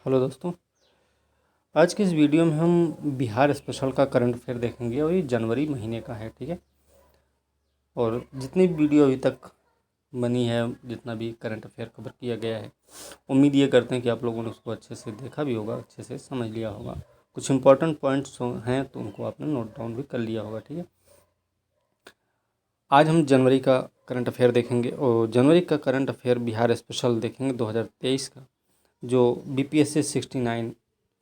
Hello दोस्तों। आज के इस वीडियो में हम बिहार स्पेशल का करंट अफेयर देखेंगे और ये जनवरी महीने का है। ठीक है। और जितनी भी वीडियो अभी तक बनी है, जितना भी करंट अफेयर कवर किया गया है, उम्मीद ये करते हैं कि आप लोगों ने उसको अच्छे से देखा भी होगा, अच्छे से समझ लिया होगा। कुछ इंपॉर्टेंट पॉइंट्स हैं तो उनको आपने नोट डाउन भी कर लिया होगा। ठीक है। आज हम जनवरी का करंट अफेयर देखेंगे और जनवरी का करंट अफेयर बिहार स्पेशल देखेंगे 2023 का, जो BPSC 69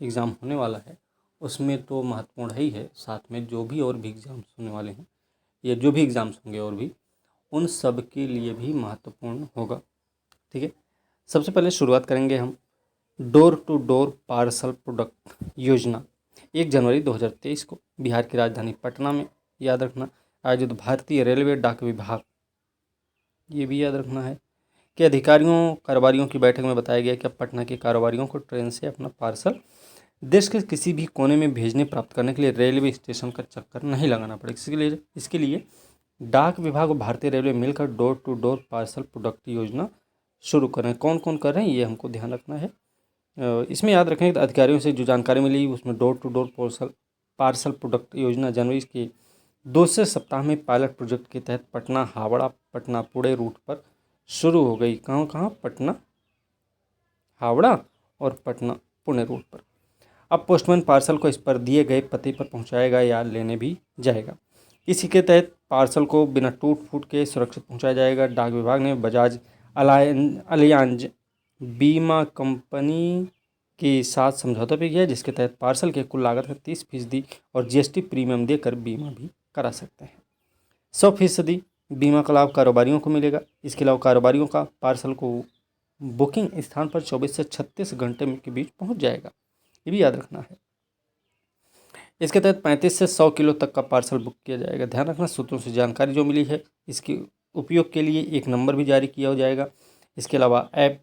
एग्ज़ाम होने वाला है उसमें तो महत्वपूर्ण ही है। साथ में जो भी और भी एग्ज़ाम्स होने वाले हैं या जो भी एग्ज़ाम्स होंगे और भी, उन सब के लिए भी महत्वपूर्ण होगा। ठीक है। सबसे पहले शुरुआत करेंगे हम door to door parcel product योजना। 1 जनवरी 2023 को बिहार की राजधानी पटना में, याद रखना, आयोजित भारतीय रेलवे डाक विभाग, ये भी याद रखना है, कि अधिकारियों कारोबारियों की बैठक में बताया गया कि अब पटना के कारोबारियों को ट्रेन से अपना पार्सल देश के किसी भी कोने में भेजने प्राप्त करने के लिए रेलवे स्टेशन का चक्कर नहीं लगाना पड़ेगा। इसके लिए डाक विभाग और भारतीय रेलवे मिलकर door to door parcel product योजना शुरू कर रहे हैं। कौन कौन कर रहे हैं ये हमको ध्यान रखना है। इसमें याद रखें कि अधिकारियों से जो जानकारी मिली उसमें door to door parcel product योजना जनवरी के दूसरे सप्ताह में पायलट प्रोजेक्ट के तहत पटना हावड़ा पटना पुणे रूट पर शुरू हो गई। कहाँ कहाँ? पटना हावड़ा और पटना पुणे रूट पर। अब पोस्टमैन पार्सल को इस पर दिए गए पते पर पहुंचाएगा या लेने भी जाएगा। इसी के तहत पार्सल को बिना टूट फूट के सुरक्षित पहुंचाया जाएगा। डाक विभाग ने बजाज अलियांज बीमा कंपनी के साथ समझौता भी किया, जिसके तहत पार्सल के कुल लागत का 30% और GST प्रीमियम देकर बीमा भी करा सकते हैं। 100% बीमा का लाभ कारोबारियों को मिलेगा। इसके अलावा कारोबारियों का पार्सल को बुकिंग स्थान पर 24 से 36 घंटे के बीच पहुंच जाएगा, ये भी याद रखना है। इसके तहत 35 से 100 किलो तक का पार्सल बुक किया जाएगा। ध्यान रखना, सूत्रों से जानकारी जो मिली है इसके उपयोग के लिए एक नंबर भी जारी किया हो जाएगा। इसके अलावा ऐप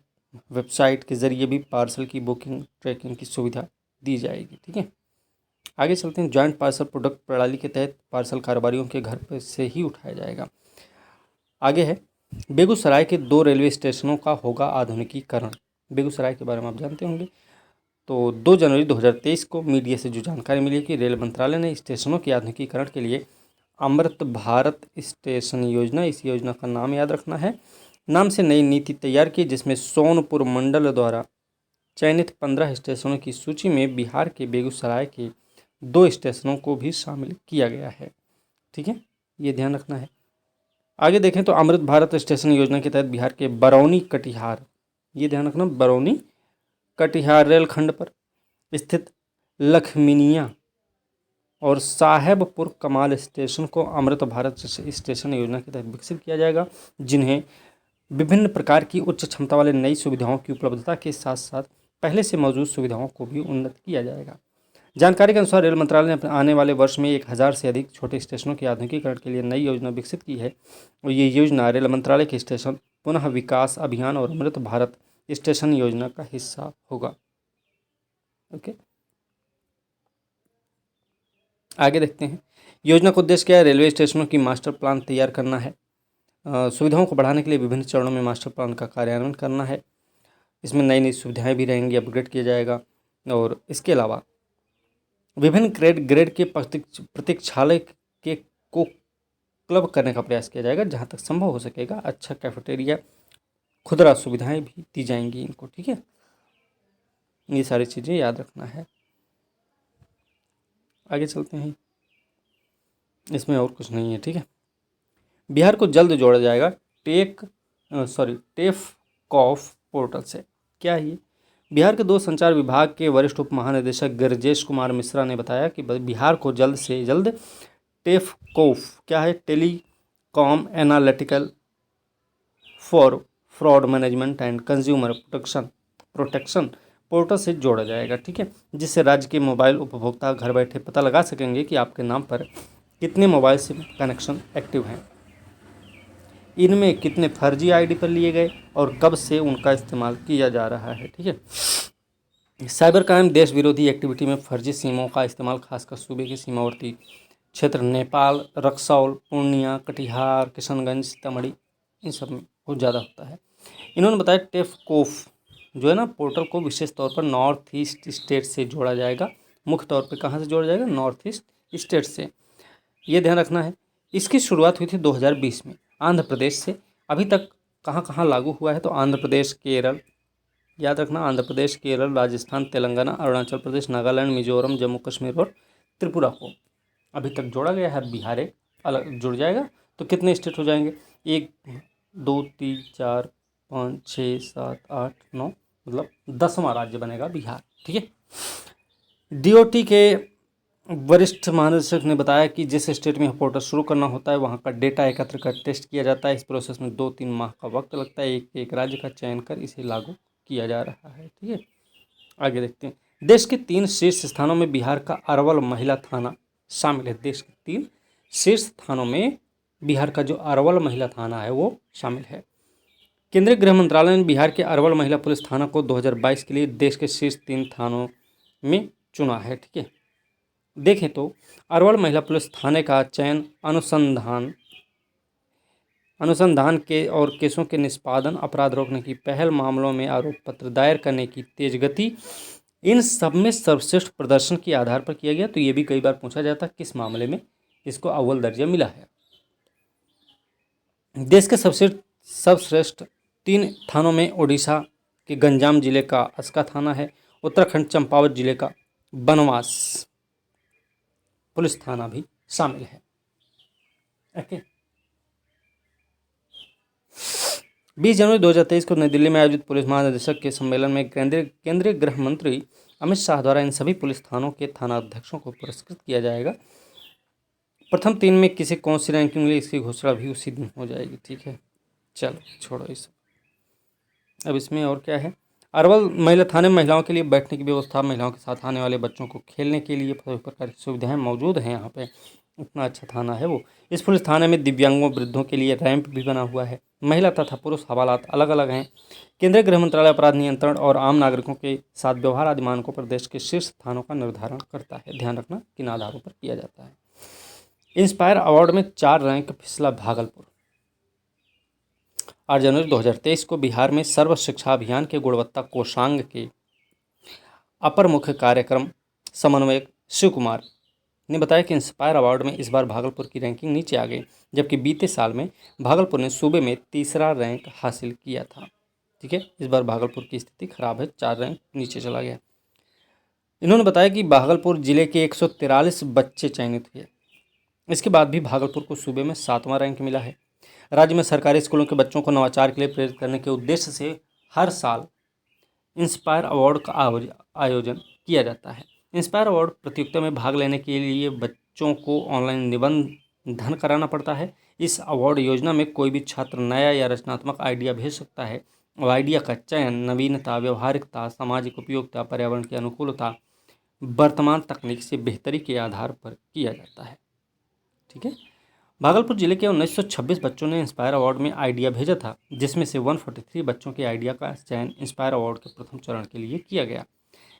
वेबसाइट के जरिए भी पार्सल की बुकिंग ट्रैकिंग की सुविधा दी जाएगी। ठीक है। आगे चलते हैं। जॉइंट पार्सल प्रोडक्ट प्रणाली के तहत पार्सल कारोबारियों के घर पर से ही उठाया जाएगा। आगे है, बेगूसराय के 2 रेलवे स्टेशनों का होगा आधुनिकीकरण। बेगूसराय के बारे में आप जानते होंगे। तो 2 जनवरी 2023 को मीडिया से जो जानकारी मिली है कि रेल मंत्रालय ने स्टेशनों के आधुनिकीकरण के लिए अमृत भारत स्टेशन योजना, इस योजना का नाम याद रखना है, नाम से नई नीति तैयार की, जिसमें सोनपुर मंडल द्वारा चयनित 15 स्टेशनों की सूची में बिहार के बेगूसराय के 2 स्टेशनों को भी शामिल किया गया है। ठीक है, ये ध्यान रखना है। आगे देखें तो अमृत भारत स्टेशन योजना के तहत बिहार के बरौनी कटिहार, ये ध्यान रखना, बरौनी कटिहार रेलखंड पर स्थित लखमीनिया और साहेबपुर कमाल स्टेशन को अमृत भारत स्टेशन योजना के तहत विकसित किया जाएगा, जिन्हें विभिन्न प्रकार की उच्च क्षमता वाले नई सुविधाओं की उपलब्धता के साथ साथ पहले से मौजूद सुविधाओं को भी उन्नत किया जाएगा। जानकारी के अनुसार रेल मंत्रालय ने आने वाले वर्ष में 1000 से अधिक छोटे स्टेशनों के आधुनिकीकरण के लिए नई योजना विकसित की है और ये योजना रेल मंत्रालय के स्टेशन पुनः विकास अभियान और अमृत भारत स्टेशन योजना का हिस्सा होगा। ओके, आगे देखते हैं। योजना का उद्देश्य क्या है? रेलवे स्टेशनों की मास्टर प्लान तैयार करना है। सुविधाओं को बढ़ाने के लिए विभिन्न चरणों में मास्टर प्लान का कार्यान्वयन करना है। इसमें नई नई सुविधाएं भी रहेंगी, अपग्रेड किया जाएगा। और इसके अलावा विभिन्न ग्रेड के प्रतीक्षालय के को क्लब करने का प्रयास किया जाएगा। जहां तक संभव हो सकेगा अच्छा कैफेटेरिया, खुदरा सुविधाएं भी दी जाएंगी इनको। ठीक है, ये सारी चीज़ें याद रखना है। आगे चलते हैं, इसमें और कुछ नहीं है। ठीक है, बिहार को जल्द जोड़ा जाएगा टेफ पोर्टल से। क्या है ये? बिहार के दूरसंचार विभाग के वरिष्ठ उप महानिदेशक गिरजेश कुमार मिश्रा ने बताया कि बिहार को जल्द से जल्द टेफकॉफ, क्या है, telecom analytical for fraud management and consumer protection portal से जोड़ा जाएगा। ठीक है, जिससे राज्य के मोबाइल उपभोक्ता घर बैठे पता लगा सकेंगे कि आपके नाम पर कितने मोबाइल सिम कनेक्शन एक्टिव हैं, इनमें कितने फर्जी आईडी पर लिए गए और कब से उनका इस्तेमाल किया जा रहा है। ठीक है, साइबर क्राइम देश विरोधी एक्टिविटी में फर्जी सिमों का इस्तेमाल खासकर सूबे के सीमावर्ती क्षेत्र नेपाल, रक्सौल, पूर्णिया, कटिहार, किशनगंज, सीतामढ़ी, इन सब में बहुत ज़्यादा होता है। इन्होंने बताया टेफकॉफ जो है ना पोर्टल को विशेष तौर पर नॉर्थ ईस्ट स्टेट से जोड़ा जाएगा। मुख्य तौर पे कहाँ से जोड़ा जाएगा? नॉर्थ ईस्ट स्टेट से, ये ध्यान रखना है। इसकी शुरुआत हुई थी 2020 में आंध्र प्रदेश से। अभी तक कहाँ कहाँ लागू हुआ है? तो आंध्र प्रदेश, केरल, याद रखना, आंध्र प्रदेश, केरल, राजस्थान, तेलंगाना, अरुणाचल प्रदेश, नागालैंड, मिजोरम, जम्मू कश्मीर और त्रिपुरा को अभी तक जोड़ा गया है। बिहार एक अलग जुड़ जाएगा। तो कितने स्टेट हो जाएंगे? 1 2 3 4 5 6 7 8 9, मतलब 10वां राज्य बनेगा बिहार। ठीक है। डीओटी के वरिष्ठ महानिदेशक ने बताया कि जिस स्टेट में पोर्टल शुरू करना होता है वहाँ का डेटा एकत्र कर टेस्ट किया जाता है। इस प्रोसेस में 2-3 माह का वक्त लगता है। एक राज्य का चयन कर इसे लागू किया जा रहा है। ठीक है, आगे देखते हैं। देश के 3 शीर्ष स्थानों में बिहार का अरवल महिला थाना शामिल है। देश के 3 शीर्ष स्थानों में बिहार का जो अरवल महिला थाना है वो शामिल है। केंद्रीय गृह मंत्रालय ने बिहार के अरवल महिला पुलिस थाना को 2022 के लिए देश के शीर्ष 3 थानों में चुना है। ठीक है, देखें तो अरवल महिला पुलिस थाने का चयन अनुसंधान के और केसों के निष्पादन, अपराध रोकने की पहल, मामलों में आरोप पत्र दायर करने की तेज गति, इन सब में सर्वश्रेष्ठ प्रदर्शन के आधार पर किया गया। तो ये भी कई बार पूछा जाता है किस मामले में इसको अव्वल दर्जा मिला है। देश के सर्वश्रेष्ठ 3 थानों में ओडिशा के गंजाम जिले का अस्का थाना है। उत्तराखंड चंपावत जिले का बनवास पुलिस थाना भी शामिल है। ओके। 20 जनवरी 2023 को नई दिल्ली में आयोजित पुलिस महानिदेशक के सम्मेलन में केंद्रीय गृह मंत्री अमित शाह द्वारा इन सभी पुलिस थानों के थानाध्यक्षों को पुरस्कृत किया जाएगा। प्रथम 3 में किसी कौन सी रैंकिंग मिली इसकी घोषणा भी उसी दिन हो जाएगी। ठीक है, चलो छोड़ो इस। अब इसमें और क्या है? अरवल महिला थाने में महिलाओं के लिए बैठने की व्यवस्था, महिलाओं के साथ आने वाले बच्चों को खेलने के लिए सभी प्रकार की सुविधाएं मौजूद हैं यहाँ पे। इतना अच्छा थाना है वो। इस पुलिस थाने में दिव्यांगों, वृद्धों के लिए रैंप भी बना हुआ है। महिला तथा पुरुष हवालात अलग अलग हैं। केंद्रीय गृह मंत्रालय अपराध नियंत्रण और आम नागरिकों के साथ व्यवहार आदि मानकों पर देश के शीर्ष स्थानों का निर्धारण करता है। ध्यान रखना किन आधारों पर किया जाता है। इंस्पायर अवार्ड में 4 रैंक फिसला भागलपुर। 8 जनवरी 2023 को बिहार में सर्व शिक्षा अभियान के गुणवत्ता कोषांग के अपर मुख्य कार्यक्रम समन्वयक शिव कुमार ने बताया कि इंस्पायर अवार्ड में इस बार भागलपुर की रैंकिंग नीचे आ गई, जबकि बीते साल में भागलपुर ने सूबे में 3रा रैंक हासिल किया था। ठीक है, इस बार भागलपुर की स्थिति खराब है, 4 रैंक नीचे चला गया। इन्होंने बताया कि भागलपुर जिले के 143 बच्चे चयनित हुए। इसके बाद भी भागलपुर को सूबे में 7वां रैंक मिला है। राज्य में सरकारी स्कूलों के बच्चों को नवाचार के लिए प्रेरित करने के उद्देश्य से हर साल इंस्पायर अवार्ड का आयोजन किया जाता है। इंस्पायर अवार्ड प्रतियोगिता में भाग लेने के लिए बच्चों को ऑनलाइन निबंधन कराना पड़ता है। इस अवार्ड योजना में कोई भी छात्र नया या रचनात्मक आइडिया भेज सकता है और आइडिया का चयन नवीनता, व्यवहारिकता, सामाजिक उपयोगिता, पर्यावरण की अनुकूलता, वर्तमान तकनीक से बेहतरी के आधार पर किया जाता है। ठीक है, भागलपुर जिले के 1926 बच्चों ने इंस्पायर अवार्ड में आइडिया भेजा था, जिसमें से 143 बच्चों के आइडिया का चयन इंस्पायर अवार्ड के प्रथम चरण के लिए किया गया।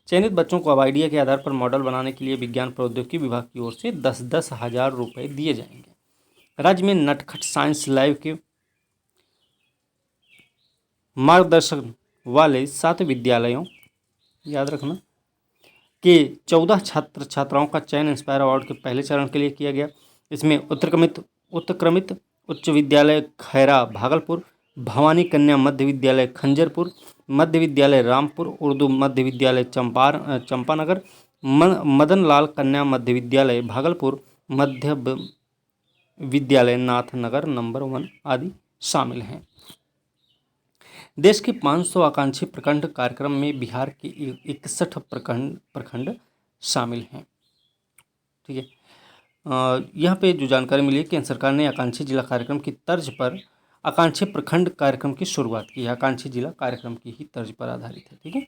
चयनित बच्चों को अब आइडिया के आधार पर मॉडल बनाने के लिए विज्ञान प्रौद्योगिकी विभाग की ओर से 10-10 हज़ार रुपये दिए जाएंगे। राज्य में नटखट साइंस लैब के मार्गदर्शन वाले 7 विद्यालयों, याद रखना, के 14 छात्र छात्राओं का चयन इंस्पायर अवार्ड के पहले चरण के लिए किया गया। इसमें उत्क्रमित उच्च विद्यालय खैरा भागलपुर, भवानी कन्या मध्य विद्यालय खंजरपुर, मध्य विद्यालय रामपुर, उर्दू मध्य विद्यालय चंपानगर, मदन लाल कन्या मध्य विद्यालय भागलपुर, मध्य विद्यालय नाथनगर नंबर 1 आदि शामिल हैं। देश के 500 आकांक्षी प्रखंड कार्यक्रम में बिहार के 61 प्रखंड शामिल हैं। ठीक है, यहाँ पे जो जानकारी मिली है, केंद्र सरकार ने आकांक्षी जिला कार्यक्रम की तर्ज पर आकांक्षी प्रखंड कार्यक्रम की शुरुआत की है। आकांक्षी जिला कार्यक्रम की ही तर्ज पर आधारित है। ठीक है,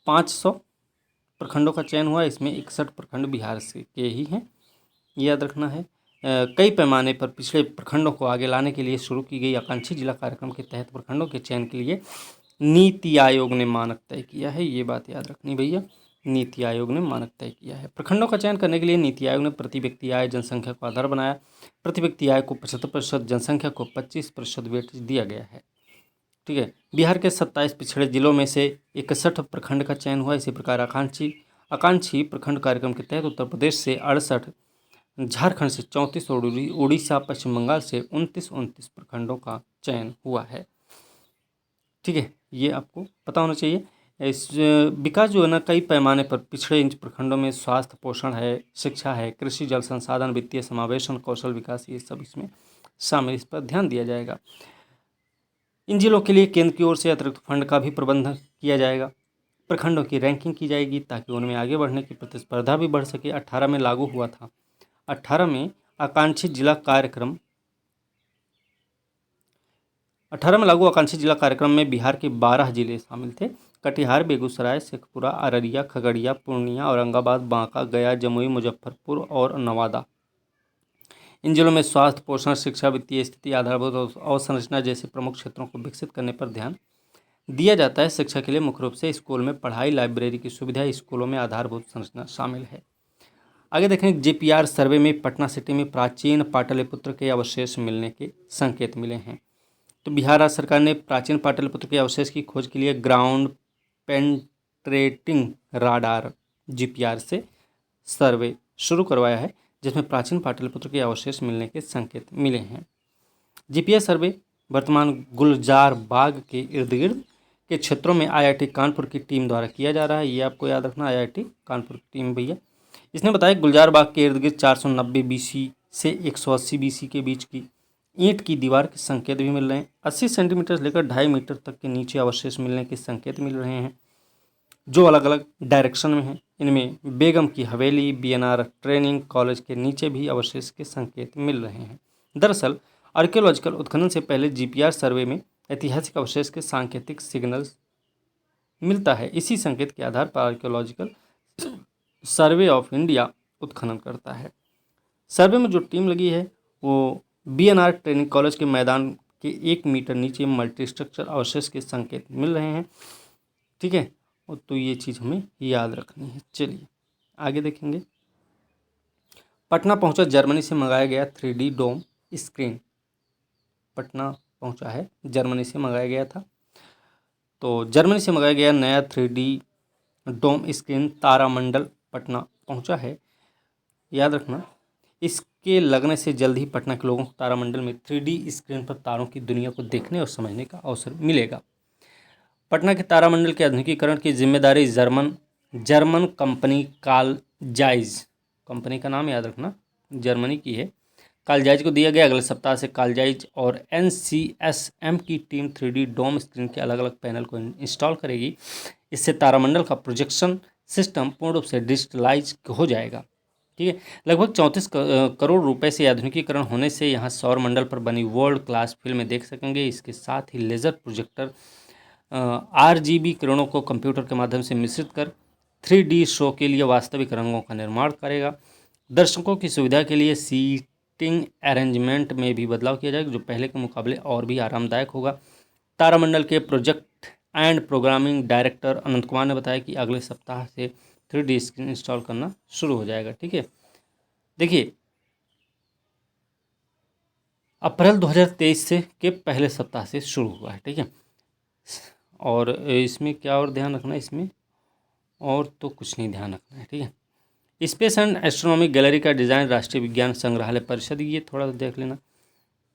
500 प्रखंडों का चयन हुआ, इसमें 61 प्रखंड बिहार से के ही हैं, याद रखना है। कई पैमाने पर पिछड़े प्रखंडों को आगे लाने के लिए शुरू की गई आकांक्षी जिला कार्यक्रम के तहत प्रखंडों के चयन के लिए नीति आयोग ने मानक तय किया है। ये बात याद रखनी भैया, नीति आयोग ने मानक तय किया है। प्रखंडों का चयन करने के लिए नीति आयोग ने प्रति व्यक्ति आय जनसंख्या को आधार बनाया। प्रति व्यक्ति आय को 75%, जनसंख्या को 25% वेटेज दिया गया है। ठीक है। बिहार के 27 पिछड़े जिलों में से 61 प्रखंड का चयन हुआ। इसी प्रकार आकांक्षी प्रखंड कार्यक्रम के तहत उत्तर प्रदेश से 68, झारखंड से 34 और उड़ीसा पश्चिम बंगाल से 29 प्रखंडों का चयन हुआ है। ठीक है, ये आपको पता होना चाहिए। इस विकास जो है ना, कई पैमाने पर पिछड़े इन प्रखंडों में स्वास्थ्य, पोषण है, शिक्षा है, कृषि, जल संसाधन, वित्तीय समावेशन, कौशल विकास, ये सब इसमें शामिल। इस पर ध्यान दिया जाएगा। इन जिलों के लिए केंद्र की ओर से अतिरिक्त फंड का भी प्रबंध किया जाएगा। प्रखंडों की रैंकिंग की जाएगी ताकि उनमें आगे बढ़ने की प्रतिस्पर्धा भी बढ़ सके। 18 में लागू हुआ था। 18 में आकांक्षी जिला कार्यक्रम 18 में लागू आकांक्षी जिला कार्यक्रम में बिहार के 12 जिले शामिल थे। कटिहार, बेगूसराय, शेखपुरा, अररिया, खगड़िया, पूर्णिया, औरंगाबाद, बांका, गया, जमुई, मुजफ्फरपुर और नवादा। इन जिलों में स्वास्थ्य, पोषण, शिक्षा, वित्तीय स्थिति, आधारभूत अवसंरचना जैसे प्रमुख क्षेत्रों को विकसित करने पर ध्यान दिया जाता है। शिक्षा के लिए मुख्य रूप से स्कूल में पढ़ाई, लाइब्रेरी की सुविधा, स्कूलों में आधारभूत संरचना शामिल है। आगे देखें, जेपीआर सर्वे में पटना सिटी में प्राचीन पाटलिपुत्र के अवशेष मिलने के संकेत मिले हैं। तो बिहार राज्य सरकार ने प्राचीन पाटलिपुत्र के अवशेष की खोज के लिए ग्राउंड पेंट्रेटिंग राडार जीपीआर से सर्वे शुरू करवाया है, जिसमें प्राचीन पाटलिपुत्र के अवशेष मिलने के संकेत मिले हैं। जीपीआर सर्वे वर्तमान गुलजार बाग के इर्द गिर्द के क्षेत्रों में आईआईटी कानपुर की टीम द्वारा किया जा रहा है। ये आपको याद रखना, आईआईटी कानपुर की टीम भैया। इसने बताया गुलजार बाग के इर्द गिर्द 490 बीसी से 180 बीसी के बीच की ईंट की दीवार के संकेत भी मिल रहे हैं। 80 सेंटीमीटर से लेकर 2.5 मीटर तक के नीचे अवशेष मिलने के संकेत मिल रहे हैं, जो अलग अलग डायरेक्शन में हैं। इनमें बेगम की हवेली, बीएनआर ट्रेनिंग कॉलेज के नीचे भी अवशेष के संकेत मिल रहे हैं। दरअसल आर्कियोलॉजिकल उत्खनन से पहले जीपीआर सर्वे में ऐतिहासिक अवशेष के सांकेतिक सिग्नल्स मिलता है। इसी संकेत के आधार पर आर्कियोलॉजिकल सर्वे ऑफ इंडिया उत्खनन करता है। सर्वे में जो टीम लगी है वो बीएनआर ट्रेनिंग कॉलेज के मैदान के 1 मीटर नीचे मल्टी स्ट्रक्चर अवशेष के संकेत मिल रहे हैं। ठीक है, तो ये चीज़ हमें याद रखनी है। चलिए आगे देखेंगे। पटना पहुंचा जर्मनी से मंगाया गया 3D डोम स्क्रीन। पटना पहुंचा है, जर्मनी से मंगाया गया था। तो जर्मनी से मंगाया गया नया 3D डोम स्क्रीन तारामंडल पटना पहुंचा है। याद रखना, इसके लगने से जल्द ही पटना के लोगों को तारामंडल में 3D स्क्रीन पर तारों की दुनिया को देखने और समझने का अवसर मिलेगा। पटना के तारामंडल के आधुनिकीकरण की जिम्मेदारी जर्मन कंपनी कालजाइज, कंपनी का नाम याद रखना, जर्मनी की है, कालजाइज को दिया गया। अगले सप्ताह से कालजाइज और एनसीएसएम की टीम 3D डोम स्क्रीन के अलग अलग पैनल को इंस्टॉल करेगी। इससे तारामंडल का प्रोजेक्शन सिस्टम पूर्ण रूप से डिजिटलाइज हो जाएगा। ठीक है, लगभग 34 करोड़ रुपए से आधुनिकीकरण होने से यहाँ सौर मंडल पर बनी वर्ल्ड क्लास फिल्में देख सकेंगे। इसके साथ ही लेज़र प्रोजेक्टर RGB किरणों को कंप्यूटर के माध्यम से मिश्रित कर 3D शो के लिए वास्तविक रंगों का निर्माण करेगा। दर्शकों की सुविधा के लिए सीटिंग अरेंजमेंट में भी बदलाव किया जाएगा, जो पहले के मुकाबले और भी आरामदायक होगा। तारामंडल के प्रोजेक्ट एंड प्रोग्रामिंग डायरेक्टर अनंत कुमार ने बताया कि अगले सप्ताह से 3D स्क्रीन इंस्टॉल करना शुरू हो जाएगा। ठीक है, देखिए अप्रैल 2023 से के पहले सप्ताह से शुरू हुआ है। ठीक है, और इसमें क्या और ध्यान रखना है, इसमें और तो कुछ नहीं ध्यान रखना है। ठीक है, स्पेस एंड एस्ट्रोनॉमी गैलरी का डिज़ाइन राष्ट्रीय विज्ञान संग्रहालय परिषद, ये थोड़ा सा देख लेना।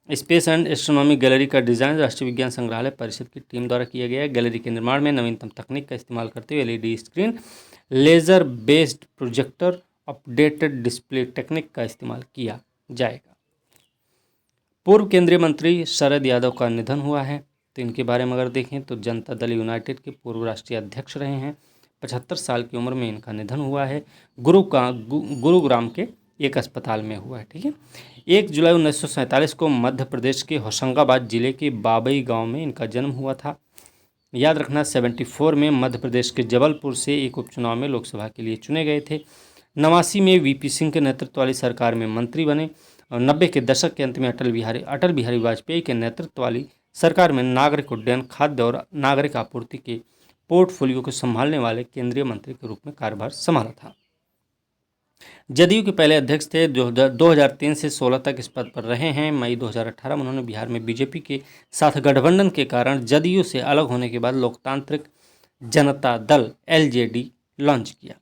स्पेस एंड एस्ट्रोनॉमी गैलरी का डिज़ाइन राष्ट्रीय विज्ञान संग्रहालय परिषद की टीम द्वारा किया गया है। गैलरी के निर्माण में नवीनतम तकनीक का इस्तेमाल करते हुए LED screen, laser based projector, updated display technique का इस्तेमाल किया जाएगा। पूर्व केंद्रीय मंत्री शरद यादव का निधन हुआ है। तो इनके बारे में अगर देखें तो जनता दल यूनाइटेड के पूर्व राष्ट्रीय अध्यक्ष रहे हैं। 75 साल की उम्र में इनका निधन हुआ है। गुरुग्राम के एक अस्पताल में हुआ है। ठीक है, 1 जुलाई 1947 को मध्य प्रदेश के होशंगाबाद जिले के बाबई गांव में इनका जन्म हुआ था। याद रखना, 74 में मध्य प्रदेश के जबलपुर से एक उपचुनाव में लोकसभा के लिए चुने गए थे। 89 में VP सिंह के नेतृत्व वाली सरकार में मंत्री बने और 90 के दशक के अंत में अटल बिहारी वाजपेयी के नेतृत्व वाली सरकार में नागरिक उड्डयन, खाद्य और नागरिक आपूर्ति के पोर्टफोलियो को संभालने वाले केंद्रीय मंत्री के रूप में कार्यभार संभाला था। जदयू के पहले अध्यक्ष थे, जो 2003 से 16 तक इस पद पर रहे हैं। मई 2018 में उन्होंने बिहार में बीजेपी के साथ गठबंधन के कारण जदयू से अलग होने के बाद लोकतांत्रिक जनता दल LJD लॉन्च किया।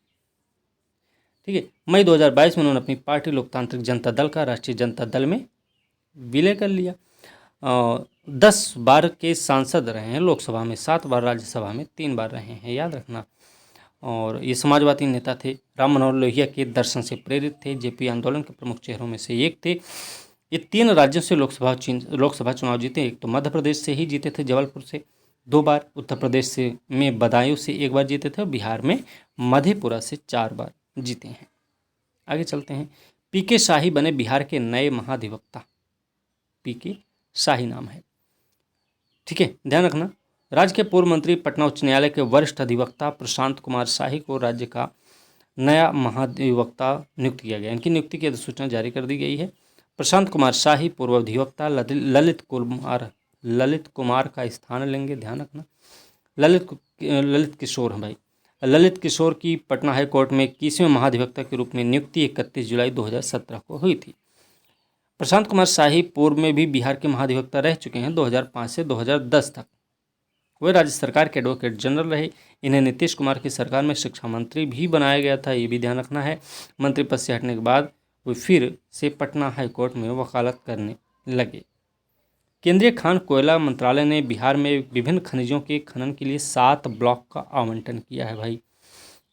ठीक है, मई 2022 में उन्होंने अपनी पार्टी लोकतांत्रिक जनता दल का राष्ट्रीय जनता दल में विलय कर लिया। 10 बार के सांसद रहे हैं लोकसभा में, 7 बार राज्यसभा में, 3 बार रहे हैं, याद रखना। और ये समाजवादी नेता थे, राम मनोहर लोहिया के दर्शन से प्रेरित थे, JP आंदोलन के प्रमुख चेहरों में से एक थे। ये 3 राज्यों से लोकसभा चुनाव जीते। एक तो मध्य प्रदेश से ही जीते थे, जबलपुर से 2 बार, उत्तर प्रदेश से में बदायूं से 1 बार जीते थे, और बिहार में मधेपुरा से 4 बार जीते हैं। आगे चलते हैं। PK शाही बने बिहार के नए महाधिवक्ता। PK शाही नाम है, ठीक है, ध्यान रखना। राज्य के पूर्व मंत्री, पटना उच्च न्यायालय के वरिष्ठ अधिवक्ता प्रशांत कुमार शाही को राज्य का नया महाधिवक्ता नियुक्त किया गया। इनकी नियुक्ति की अधिसूचना जारी कर दी गई है। प्रशांत कुमार शाही पूर्व अधिवक्ता ललित कुमार का स्थान लेंगे, ध्यान रखना। ललित किशोर हैं भाई। ललित किशोर की पटना हाई कोर्ट में 21वें महाधिवक्ता के रूप में नियुक्ति 31 जुलाई 2017 को हुई थी। प्रशांत कुमार शाही पूर्व में भी बिहार के महाधिवक्ता रह चुके हैं, 2005 से 2010 तक। वे राज्य सरकार के एडवोकेट जनरल रहे। इन्हें नीतीश कुमार की सरकार में शिक्षा मंत्री भी बनाया गया था, ये भी ध्यान रखना है। मंत्री पद से हटने के बाद वे फिर से पटना हाई कोर्ट में वकालत करने लगे। केंद्रीय खान कोयला मंत्रालय ने बिहार में विभिन्न खनिजों के खनन के लिए 7 ब्लॉक का आवंटन किया है भाई।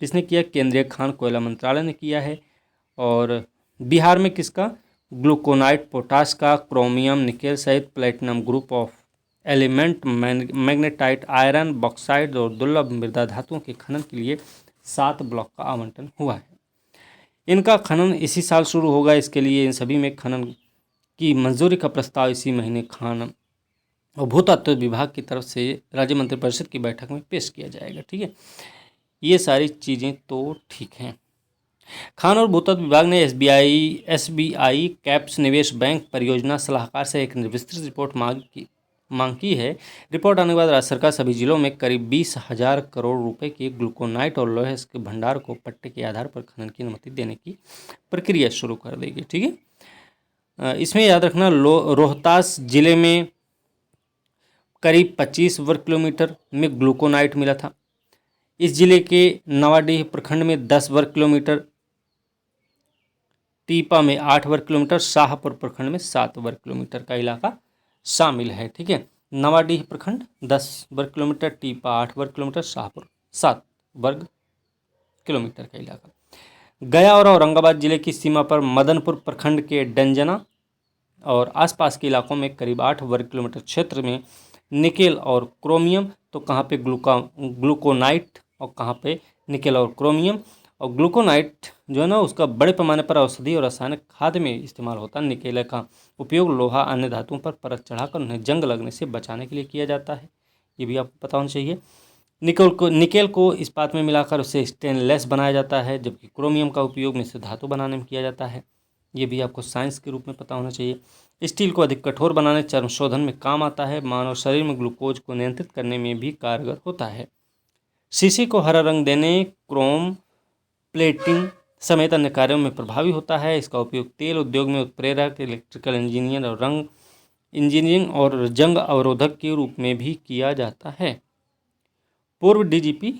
किसने किया? केंद्रीय खान कोयला मंत्रालय ने किया है। और बिहार में किसका? ग्लूकोनाइट, पोटाश का, क्रोमियम, निकेल सहित platinum group of element, magnetite, iron, bauxite और दुर्लभ मृदा धातुओं के खनन के लिए 7 ब्लॉक का आवंटन हुआ है। इनका खनन इसी साल शुरू होगा। इसके लिए इन सभी में खनन की मंजूरी का प्रस्ताव इसी महीने खान और भूतत्व विभाग की तरफ से राज्य मंत्रिपरिषद की बैठक में पेश किया जाएगा। ठीक है, ये सारी चीज़ें तो ठीक हैं। खान और भूतत्व विभाग ने SBI कैप्स निवेश बैंक परियोजना सलाहकार से एक विस्तृत रिपोर्ट मांग की है। रिपोर्ट आने के बाद राज्य सरकार सभी जिलों में करीब 20,000 करोड़ रुपए के ग्लूकोनाइट और लोहे के भंडार को पट्टे के आधार पर खनन की अनुमति देने की प्रक्रिया शुरू कर देगी। ठीक है, इसमें याद रखना रोहतास जिले में करीब 25 वर्ग किलोमीटर में ग्लूकोनाइट मिला था। इस जिले के नवाडीह प्रखंड में 10 वर्ग किलोमीटर, टीपा में 8 वर्ग किलोमीटर, शाहपुर प्रखंड में 7 वर्ग किलोमीटर का इलाका शामिल है। ठीक है, नवाडीह प्रखंड 10 वर्ग किलोमीटर, टीपा 8 वर्ग किलोमीटर, शाहपुर 7 वर्ग किलोमीटर का इलाका। गया और औरंगाबाद जिले की सीमा पर मदनपुर प्रखंड के डंजना और आसपास के इलाकों में करीब 8 वर्ग किलोमीटर क्षेत्र में निकेल और क्रोमियम, तो कहाँ पे ग्लूकोनाइट और कहाँ पे निकेल और क्रोमियम। और ग्लूकोनाइट जो है ना, उसका बड़े पैमाने पर औषधि और रासायनिक खाद्य में इस्तेमाल होता है। निकेल का उपयोग लोहा अन्य धातुओं पर परत चढ़ाकर उन्हें जंग लगने से बचाने के लिए किया जाता है, ये भी आपको पता होना चाहिए। निकेल को इस्पात में मिलाकर उसे स्टेनलेस बनाया जाता है, जबकि क्रोमियम का उपयोग मिश्र धातु बनाने में किया जाता है, ये भी आपको साइंस के रूप में पता होना चाहिए। स्टील को अधिक कठोर बनाने, चर्म शोधन में काम आता है। मानव शरीर में ग्लूकोज को नियंत्रित करने में भी कारगर होता है। शीशे को हरा रंग देने, क्रोम प्लेटिंग समेत अन्य कार्यों में प्रभावी होता है। इसका उपयोग तेल उद्योग में उत्प्रेरक, इलेक्ट्रिकल इंजीनियरिंग और जंग अवरोधक के रूप में भी किया जाता है। पूर्व DGP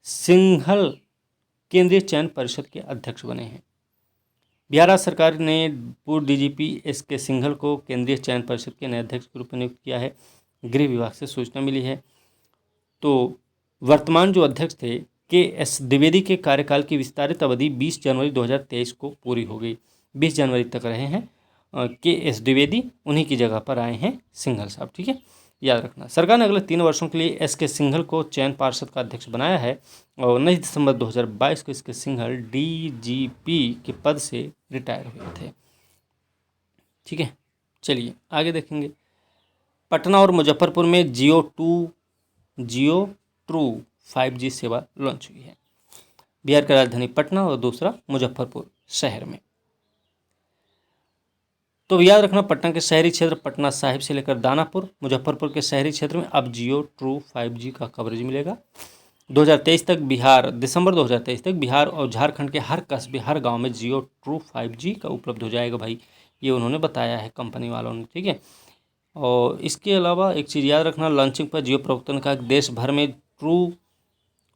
सिंघल केंद्रीय चयन परिषद के अध्यक्ष बने हैं। बिहार राज्य सरकार ने पूर्व DGP SK सिंघल को केंद्रीय चयन परिषद के नए अध्यक्ष के रूप में नियुक्त किया है। गृह विभाग से सूचना मिली है। तो वर्तमान जो अध्यक्ष थे KS द्विवेदी के कार्यकाल की विस्तारित अवधि 20 जनवरी 2023 को पूरी हो गई। 20 जनवरी तक रहे हैं KS द्विवेदी, उन्हीं की जगह पर आए हैं सिंघल साहब। ठीक है, याद रखना। सरकार ने अगले 3 वर्षों के लिए SK सिंघल को चयन पार्षद का अध्यक्ष बनाया है और 19 दिसंबर 2022 को SK सिंघल DGP के पद से रिटायर हुए थे। ठीक है, चलिए आगे देखेंगे। पटना और मुजफ्फरपुर में जियो ट्रू 5G सेवा लॉन्च हुई है। बिहार की राजधानी पटना और दूसरा मुजफ्फरपुर शहर में। तो याद रखना, पटना के शहरी क्षेत्र पटना साहिब से लेकर दानापुर, मुजफ्फरपुर के शहरी क्षेत्र में अब जियो ट्रू 5G का कवरेज मिलेगा। 2023 तक बिहार दिसंबर 2023 तक बिहार और झारखंड के हर कस्बे हर गांव में जियो ट्रू 5G का उपलब्ध हो जाएगा भाई, ये उन्होंने बताया है कंपनी वालों ने। ठीक है, और इसके अलावा एक चीज़ याद रखना, लॉन्चिंग पर जियो प्रवक्ता ने कहा कि देश भर में ट्रू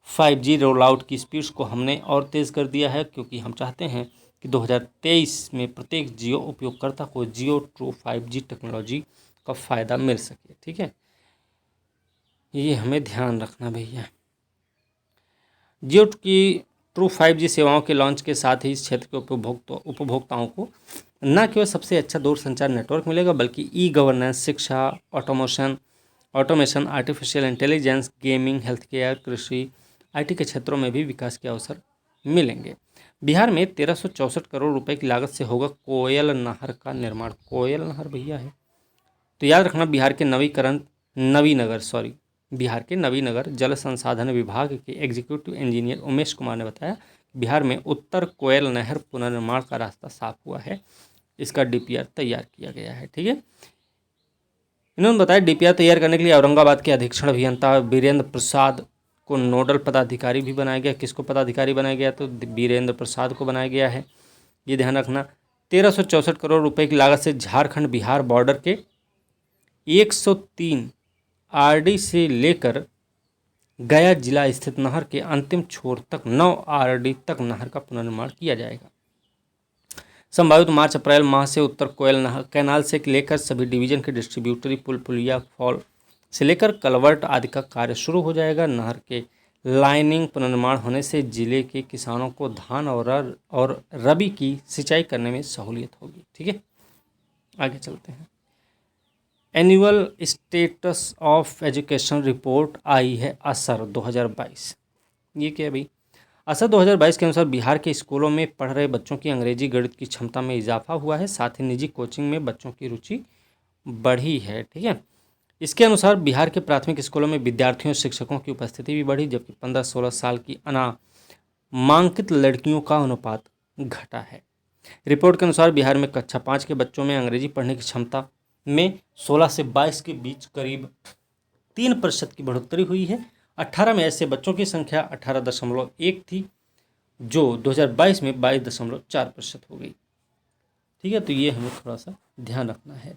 5G रोल आउट की स्पीड्स को हमने और तेज़ कर दिया है, क्योंकि हम चाहते हैं कि 2023 में प्रत्येक जियो उपयोगकर्ता को जियो ट्रू 5G टेक्नोलॉजी का फ़ायदा मिल सके। ठीक है, ये हमें ध्यान रखना भैया। जियो की ट्रू 5G सेवाओं के लॉन्च के साथ ही इस क्षेत्र के उपभोक्ताओं को न केवल सबसे अच्छा दूरसंचार नेटवर्क मिलेगा, बल्कि ई गवर्नेंस, शिक्षा, automation, artificial intelligence, gaming, health care, कृषि, IT के क्षेत्रों में भी विकास के अवसर मिलेंगे। बिहार में 1364 करोड़ रुपए की लागत से होगा कोयल नहर का निर्माण। कोयल नहर भैया है, तो याद रखना बिहार के नवीनगर जल संसाधन विभाग के एग्जीक्यूटिव इंजीनियर उमेश कुमार ने बताया कि बिहार में उत्तर कोयल नहर पुनर्निर्माण का रास्ता साफ हुआ है, इसका DPR तैयार किया गया है। ठीक है, इन्होंने बताया DPR तैयार करने के लिए औरंगाबाद के अधीक्षण अभियंता वीरेंद्र प्रसाद को नोडल पदाधिकारी भी बनाया गया। किसको पदाधिकारी बनाया गया? तो वीरेंद्र प्रसाद को बनाया गया है, ये ध्यान रखना। 1364 करोड़ रुपए की लागत से झारखंड बिहार बॉर्डर के 103 RD से लेकर गया जिला स्थित नहर के अंतिम छोर तक 9 RD तक नहर का पुनर्निर्माण किया जाएगा। संभावित मार्च अप्रैल माह से उत्तर कोयल नहर कैनाल से लेकर सभी डिवीजन के डिस्ट्रीब्यूटरी पुल, पुलिया, फॉल से लेकर कलवर्ट आदि का कार्य शुरू हो जाएगा। नहर के लाइनिंग पुनर्निर्माण होने से जिले के किसानों को धान और रबी की सिंचाई करने में सहूलियत होगी। ठीक है, आगे चलते हैं। Annual status of education report आई है असर 2022। ये क्या है भाई? असर 2022 के अनुसार बिहार के स्कूलों में पढ़ रहे बच्चों की अंग्रेजी गणित की क्षमता में इजाफा हुआ है, साथ ही निजी कोचिंग में बच्चों की रुचि बढ़ी है। ठीक है, इसके अनुसार बिहार के प्राथमिक स्कूलों में विद्यार्थियों और शिक्षकों की उपस्थिति भी बढ़ी, जबकि 15-16 साल की अनामांकित लड़कियों का अनुपात घटा है। रिपोर्ट के अनुसार बिहार में कक्षा 5 के बच्चों में अंग्रेजी पढ़ने की क्षमता में 16 से 22 के बीच करीब 3% की बढ़ोतरी हुई है। 18 में ऐसे बच्चों की संख्या 18.1 थी, जो 2022 में 22.4% हो गई। ठीक है, तो ये हमें थोड़ा सा ध्यान रखना है।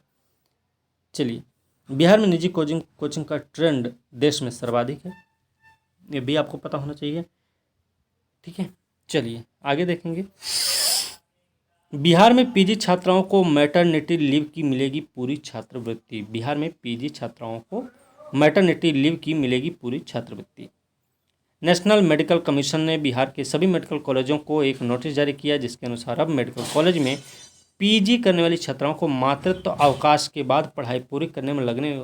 चलिए, बिहार में निजी कोचिंग का ट्रेंड देश में सर्वाधिक है, ये भी आपको पता होना चाहिए। ठीक है, चलिए आगे देखेंगे। बिहार में PG छात्राओं को मैटरनिटी लीव की मिलेगी पूरी छात्रवृत्ति। बिहार में PG छात्राओं को मैटरनिटी लीव की मिलेगी पूरी छात्रवृत्ति। नेशनल मेडिकल कमीशन ने बिहार के सभी मेडिकल कॉलेजों को एक नोटिस जारी किया, जिसके अनुसार अब मेडिकल कॉलेज में PG करने वाली छात्राओं को मातृत्व अवकाश के बाद पढ़ाई पूरी करने में लगने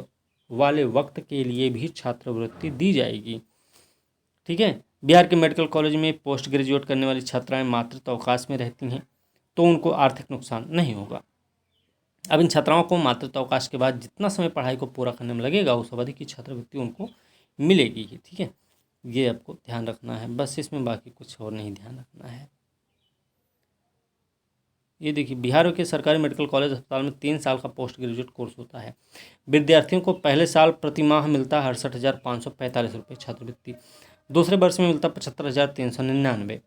वाले वक्त के लिए भी छात्रवृत्ति दी जाएगी। ठीक है, बिहार के मेडिकल कॉलेज में पोस्ट ग्रेजुएट करने वाली छात्राएं मातृत्व अवकाश में रहती हैं तो उनको आर्थिक नुकसान नहीं होगा। अब इन छात्राओं को मातृत्व अवकाश के बाद जितना समय पढ़ाई को पूरा करने में लगेगा उस अवधि की छात्रवृत्ति उनको मिलेगी। ठीक है, ये आपको ध्यान रखना है, बस इसमें बाकी कुछ और नहीं ध्यान रखना है। ये देखिए, बिहार के सरकारी मेडिकल कॉलेज अस्पताल में 3 साल का पोस्ट ग्रेजुएट कोर्स होता है। विद्यार्थियों को पहले साल प्रति माह मिलता है 68,545 रुपये छात्रवृत्ति, दूसरे वर्ष में मिलता 75,399।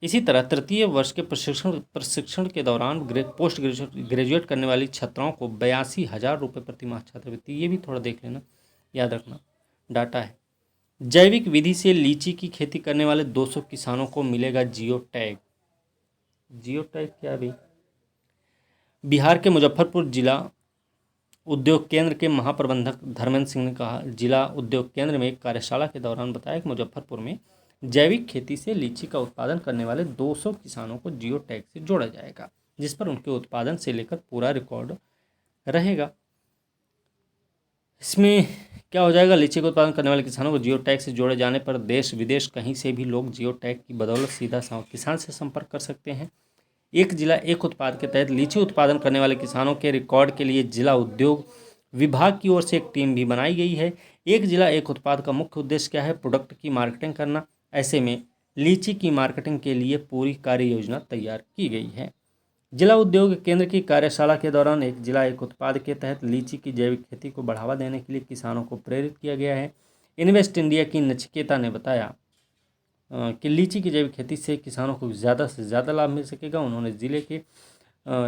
इसी तरह तृतीय वर्ष के प्रशिक्षण के दौरान पोस्ट ग्रेजुएट करने वाली छात्राओं को 82,000 रुपये प्रति माह छात्रवृत्ति। ये भी थोड़ा देख लेना, याद रखना, डाटा है। जैविक विधि से लीची की खेती करने वाले 200 किसानों को मिलेगा जियो टैग। जियो टैग क्या भी? बिहार के मुजफ्फरपुर जिला उद्योग केंद्र के महाप्रबंधक धर्मेंद्र सिंह ने कहा, जिला उद्योग केंद्र में एक कार्यशाला के दौरान बताया कि मुजफ्फरपुर में जैविक खेती से लीची का उत्पादन करने वाले 200 किसानों को जियो टैग से जोड़ा जाएगा, जिस पर उनके उत्पादन से लेकर पूरा रिकॉर्ड रहेगा। इसमें क्या हो जाएगा? लीची का उत्पादन करने वाले किसानों को जियो टैग से जोड़े जाने पर देश विदेश कहीं से भी लोग जियो टैग की बदौलत सीधा किसान से संपर्क कर सकते हैं। एक जिला एक उत्पाद के तहत लीची उत्पादन करने वाले किसानों के रिकॉर्ड के लिए जिला उद्योग विभाग की ओर से एक टीम भी बनाई गई है। एक जिला एक उत्पाद का मुख्य उद्देश्य क्या है? प्रोडक्ट की मार्केटिंग करना। ऐसे में लीची की मार्केटिंग के लिए पूरी कार्य योजना तैयार की गई है। जिला उद्योग केंद्र की कार्यशाला के दौरान एक जिला एक उत्पाद के तहत लीची की जैविक खेती को बढ़ावा देने के लिए किसानों को प्रेरित किया गया है। इन्वेस्ट इंडिया की नचिकेता ने बताया कि लीची की जैविक खेती से किसानों को ज़्यादा से ज़्यादा लाभ मिल सकेगा। उन्होंने ज़िले के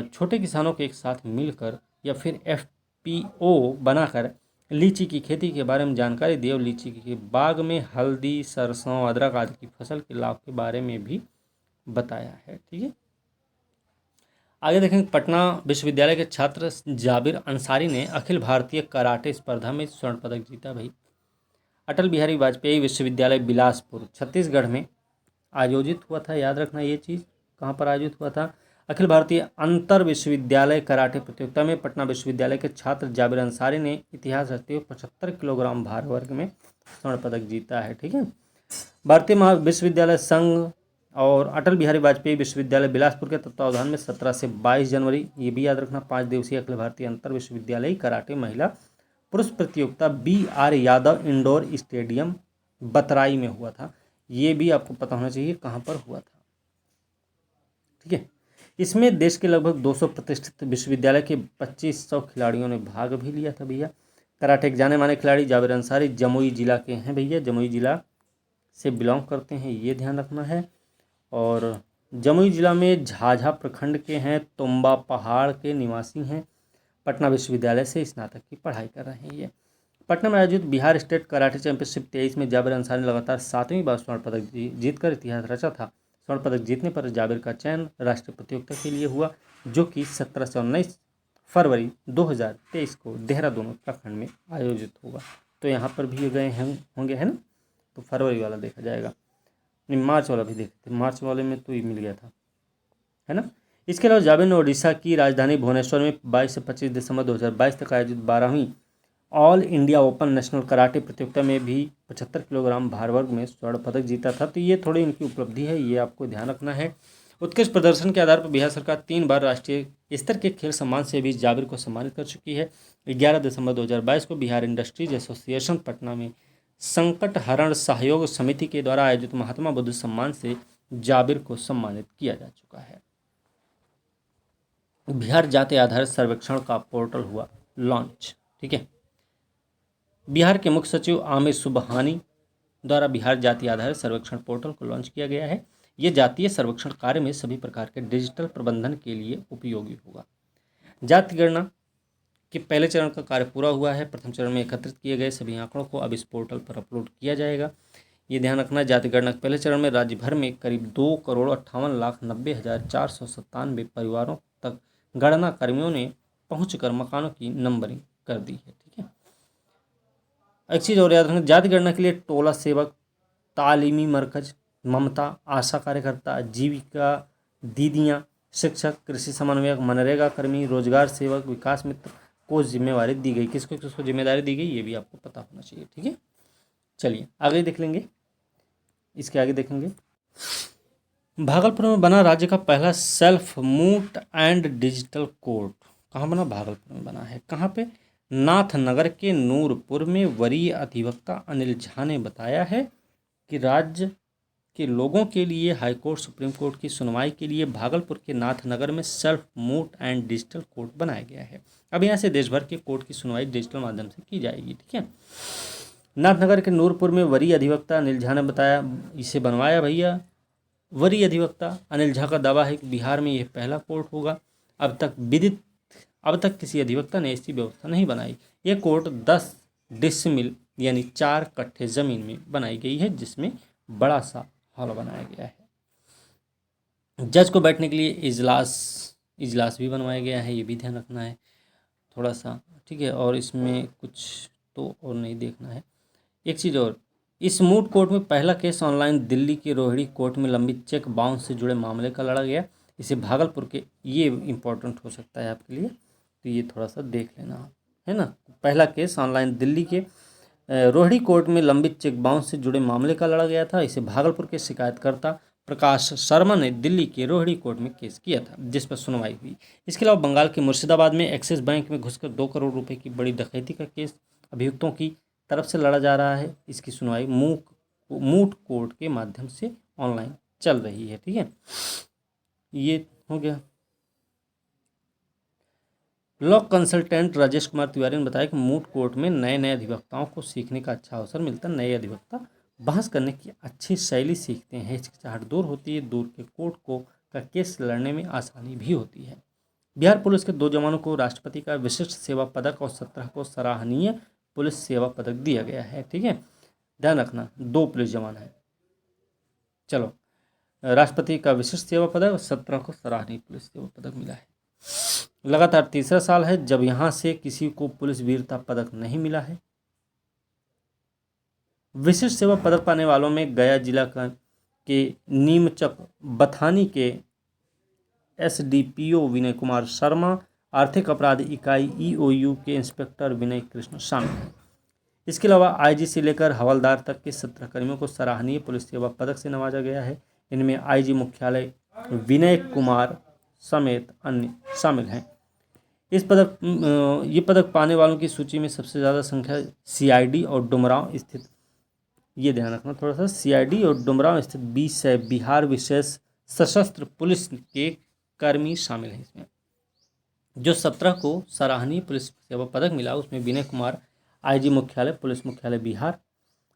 छोटे किसानों के एक साथ मिलकर या फिर एफपीओ बनाकर लीची की खेती के बारे में जानकारी दी और लीची के बाग में हल्दी, सरसों, अदरक आदि की फसल के लाभ के बारे में भी बताया है। ठीक है, आगे देखेंगे। पटना विश्वविद्यालय के छात्र जाबिर अंसारी ने अखिल भारतीय कराटे स्पर्धा में स्वर्ण पदक जीता। भाई, अटल बिहारी वाजपेयी विश्वविद्यालय बिलासपुर छत्तीसगढ़ में आयोजित हुआ था। याद रखना ये चीज़, कहाँ पर आयोजित हुआ था? अखिल भारतीय अंतर विश्वविद्यालय कराटे प्रतियोगिता में पटना विश्वविद्यालय के छात्र जाबिर अंसारी ने इतिहास रचते हुए 75 किलोग्राम भार वर्ग में स्वर्ण पदक जीता है। ठीक है, भारतीय विश्वविद्यालय संघ और अटल बिहारी वाजपेयी विश्वविद्यालय बिलासपुर के तत्वावधान में 17 से 22 जनवरी, ये भी याद रखना, 5 दिवसीय अखिल भारतीय अंतर विश्वविद्यालय कराटे महिला पुरुष प्रतियोगिता BR यादव इंडोर स्टेडियम बतराई में हुआ था। ये भी आपको पता होना चाहिए कहाँ पर हुआ था। ठीक है, इसमें देश के लगभग 200 प्रतिष्ठित विश्वविद्यालय के 2500 खिलाड़ियों ने भाग भी लिया था। भैया, कराटे के जाने माने खिलाड़ी जाबिर अंसारी जमुई जिला के हैं। भैया, जमुई जिला से बिलोंग करते हैं, ये ध्यान रखना है। और जमुई जिला में झाझा प्रखंड के हैं, तुम्बा पहाड़ के निवासी हैं। पटना विश्वविद्यालय से स्नातक की पढ़ाई कर रहे हैं। ये पटना में आयोजित बिहार स्टेट कराटे चैंपियनशिप 23 में जाबिर अंसारी ने लगातार 7वीं बार स्वर्ण पदक जीतकर इतिहास रचा था। स्वर्ण पदक जीतने पर जाबिर का चयन राष्ट्रीय प्रतियोगिता के लिए हुआ, जो कि 17 से 19 फरवरी 2023 को देहरादून उत्तराखंड में आयोजित होगा। तो यहाँ पर भी गए होंगे, है ना? तो फरवरी वाला देखा जाएगा, नहीं मार्च वाला भी देखते थे, मार्च वाले में तो ये मिल गया था, है ना? इसके अलावा जाबिर ने ओडिशा की राजधानी भुवनेश्वर में 22 से 25 दिसंबर 2022 तक आयोजित 12वीं all India open national karate प्रतियोगिता में भी 75 किलोग्राम भार वर्ग में स्वर्ण पदक जीता था। तो ये थोड़ी इनकी उपलब्धि है, ये आपको ध्यान रखना है। उत्कृष्ट प्रदर्शन के आधार पर बिहार सरकार 3 बार राष्ट्रीय स्तर के खेल सम्मान से भी जाबिर को सम्मानित कर चुकी है। 11 दिसंबर 2022 को बिहार इंडस्ट्रीज एसोसिएशन पटना में संकट हरण सहयोग समिति के द्वारा आयोजित महात्मा बुद्ध सम्मान से जाबिर को सम्मानित किया जा चुका है। बिहार जाति आधारित सर्वेक्षण का पोर्टल हुआ लॉन्च। ठीक है, बिहार के मुख्य सचिव आमिर सुबहानी द्वारा बिहार जाति आधारित सर्वेक्षण पोर्टल को लॉन्च किया गया है। ये जातीय सर्वेक्षण कार्य में सभी प्रकार के डिजिटल प्रबंधन के लिए उपयोगी होगा। जाति गणना के पहले चरण का कार्य पूरा हुआ है। प्रथम चरण में एकत्रित किए गए सभी आंकड़ों को अब इस पोर्टल पर अपलोड किया जाएगा। ये ध्यान रखना, जाति गणना के पहले चरण में राज्य भर में करीब 2,58,90,497 परिवारों तक गणना कर्मियों ने पहुंचकर मकानों की नंबरिंग कर दी है। ठीक है, एक चीज़ और याद रखना, जाति गणना के लिए टोला सेवक, तालीमी मरकज, ममता, आशा कार्यकर्ता, जीविका दीदियाँ, शिक्षक, कृषि समन्वयक, मनरेगा कर्मी, रोजगार सेवक, विकास मित्र को जिम्मेवारी दी गई। किसको किसको जिम्मेदारी दी गई, ये भी आपको पता होना चाहिए। ठीक है, चलिए आगे देख लेंगे। इसके आगे देखेंगे, भागलपुर में बना राज्य का पहला self moot and digital court. कहाँ बना? भागलपुर में बना है। कहाँ पे? नाथनगर के नूरपुर में। वरीय अधिवक्ता अनिल झा ने बताया है कि राज्य के लोगों के लिए हाईकोर्ट सुप्रीम कोर्ट की सुनवाई के लिए भागलपुर के नाथनगर में self moot and digital court बनाया गया है। अब यहाँ से देश भर के कोर्ट की सुनवाई डिजिटल माध्यम से की जाएगी। ठीक है, नाथनगर के नूरपुर में वरीय अधिवक्ता अनिल झा ने बताया, इसे बनवाया भैया वरीय अधिवक्ता अनिल झा का दावा है कि बिहार में यह पहला कोर्ट होगा। अब तक किसी अधिवक्ता ने ऐसी व्यवस्था नहीं बनाई। यह कोर्ट 10 डिसमिल यानी 4 कट्ठे जमीन में बनाई गई है, जिसमें बड़ा सा हॉल बनाया गया है। जज को बैठने के लिए इजलास भी बनवाया गया है, ये भी ध्यान रखना है थोड़ा सा। ठीक है, और इसमें कुछ तो और नहीं देखना है। एक चीज़ और, इस मूट कोर्ट में पहला केस ऑनलाइन दिल्ली के रोहिणी कोर्ट में लंबित चेक बाउंस से जुड़े मामले का लड़ा गया। इसे भागलपुर के, ये इम्पोर्टेंट हो सकता है आपके लिए, तो ये थोड़ा सा देख लेना, है ना। पहला केस ऑनलाइन दिल्ली के रोहिणी कोर्ट में लंबित चेक बाउंस से जुड़े मामले का लड़ा गया था। इसे भागलपुर के शिकायतकर्ता प्रकाश शर्मा ने दिल्ली के रोहिणी कोर्ट में केस किया था, जिस पर सुनवाई हुई। इसके अलावा बंगाल के मुर्शिदाबाद में एक्सिस बैंक में घुसकर 2 करोड़ रुपए की बड़ी डकैती का केस अभियुक्तों की तरफ से लड़ा जा रहा है। इसकी सुनवाई मूट कोर्ट के माध्यम से ऑनलाइन चल रही है। ठीक है, ये हो गया। लॉ कंसल्टेंट राजेश कुमार तिवारी ने बताया कि मूट कोर्ट में नए नए अधिवक्ताओं को सीखने का अच्छा अवसर मिलता है। नए अधिवक्ता बहस करने की अच्छी शैली सीखते हैं, हिचकिचाहट दूर होती है, दूर के कोर्ट को का केस लड़ने में आसानी भी होती है। बिहार पुलिस के 2 जवानों को राष्ट्रपति का विशिष्ट सेवा पदक और 17 को सराहनीय पुलिस सेवा पदक दिया गया है। ठीक है, ध्यान रखना 2 पुलिस जवान हैं। चलो, राष्ट्रपति का विशिष्ट सेवा पदक और 17 को सराहनीय पुलिस सेवा पदक मिला है। लगातार तीसरा साल है जब यहां से किसी को पुलिस वीरता पदक नहीं मिला है। विशिष्ट सेवा पदक पाने वालों में गया जिला के नीमचक बथानी के एसडीपीओ विनय कुमार शर्मा, आर्थिक अपराध इकाई ईओयू के इंस्पेक्टर विनय कृष्ण शामिल हैं। इसके अलावा आईजी से लेकर हवलदार तक के 17 कर्मियों को सराहनीय पुलिस सेवा पदक से नवाजा गया है। इनमें आईजी मुख्यालय विनय कुमार समेत अन्य शामिल हैं। ये पदक पाने वालों की सूची में सबसे ज़्यादा संख्या सीआईडी और डुमरांव स्थित, ये ध्यान रखना थोड़ा सा, सीआईडी और डुमरांव स्थित 20 है बिहार विशेष सशस्त्र पुलिस के कर्मी शामिल हैं। इसमें जो 17 को सराहनीय पुलिस सेवा पदक मिला उसमें विनय कुमार आईजी मुख्यालय पुलिस मुख्यालय बिहार,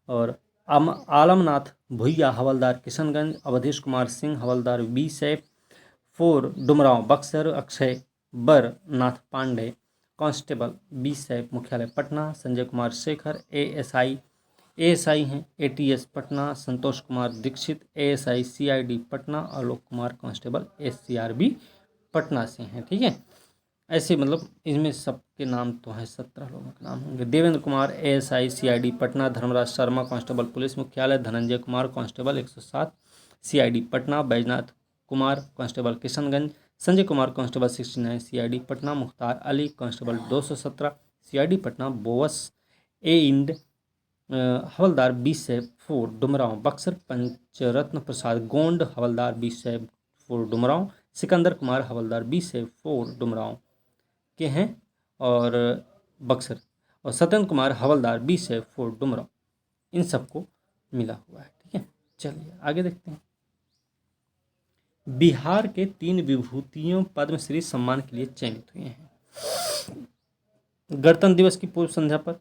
और आलमनाथ भुइया हवलदार किशनगंज, अवधेश कुमार सिंह हवलदार B-4 डुमरांव बक्सर, अक्षय बर नाथ पांडे कांस्टेबल B-4 मुख्यालय पटना, संजय कुमार शेखर एएसआई हैं ATS Patna, Santosh Kumar Dixit ASI CID Patna, Alok Kumar constable SCRB Patna से हैं। ठीक है, ऐसे मतलब इसमें सबके नाम तो हैं, 17 लोगों के नाम होंगे। Devendra Kumar ASI CID Patna, Dharmraj Sharma constable police मुख्यालय, Dhananjay Kumar constable 107 CID Patna, Baijnath Kumar constable Kishanganj, Sanjay Kumar constable 69 CID Patna, Mukhtar Ali constable 217 CID Patna, बोवस इंड हवलदार B-4 डुमरांव बक्सर, पंचरत्न प्रसाद गोंड हवलदार B-4 डुमरांव, सिकंदर कुमार हवलदार B-4 डुमरांव के हैं और बक्सर, और सत्येंद्र कुमार हवलदार B-4 डुमरांव, इन सबको मिला हुआ है। ठीक है, चलिए आगे देखते हैं। बिहार के 3 विभूतियों पद्मश्री सम्मान के लिए चयनित हुए हैं। गणतंत्र दिवस की पूर्व संध्या पर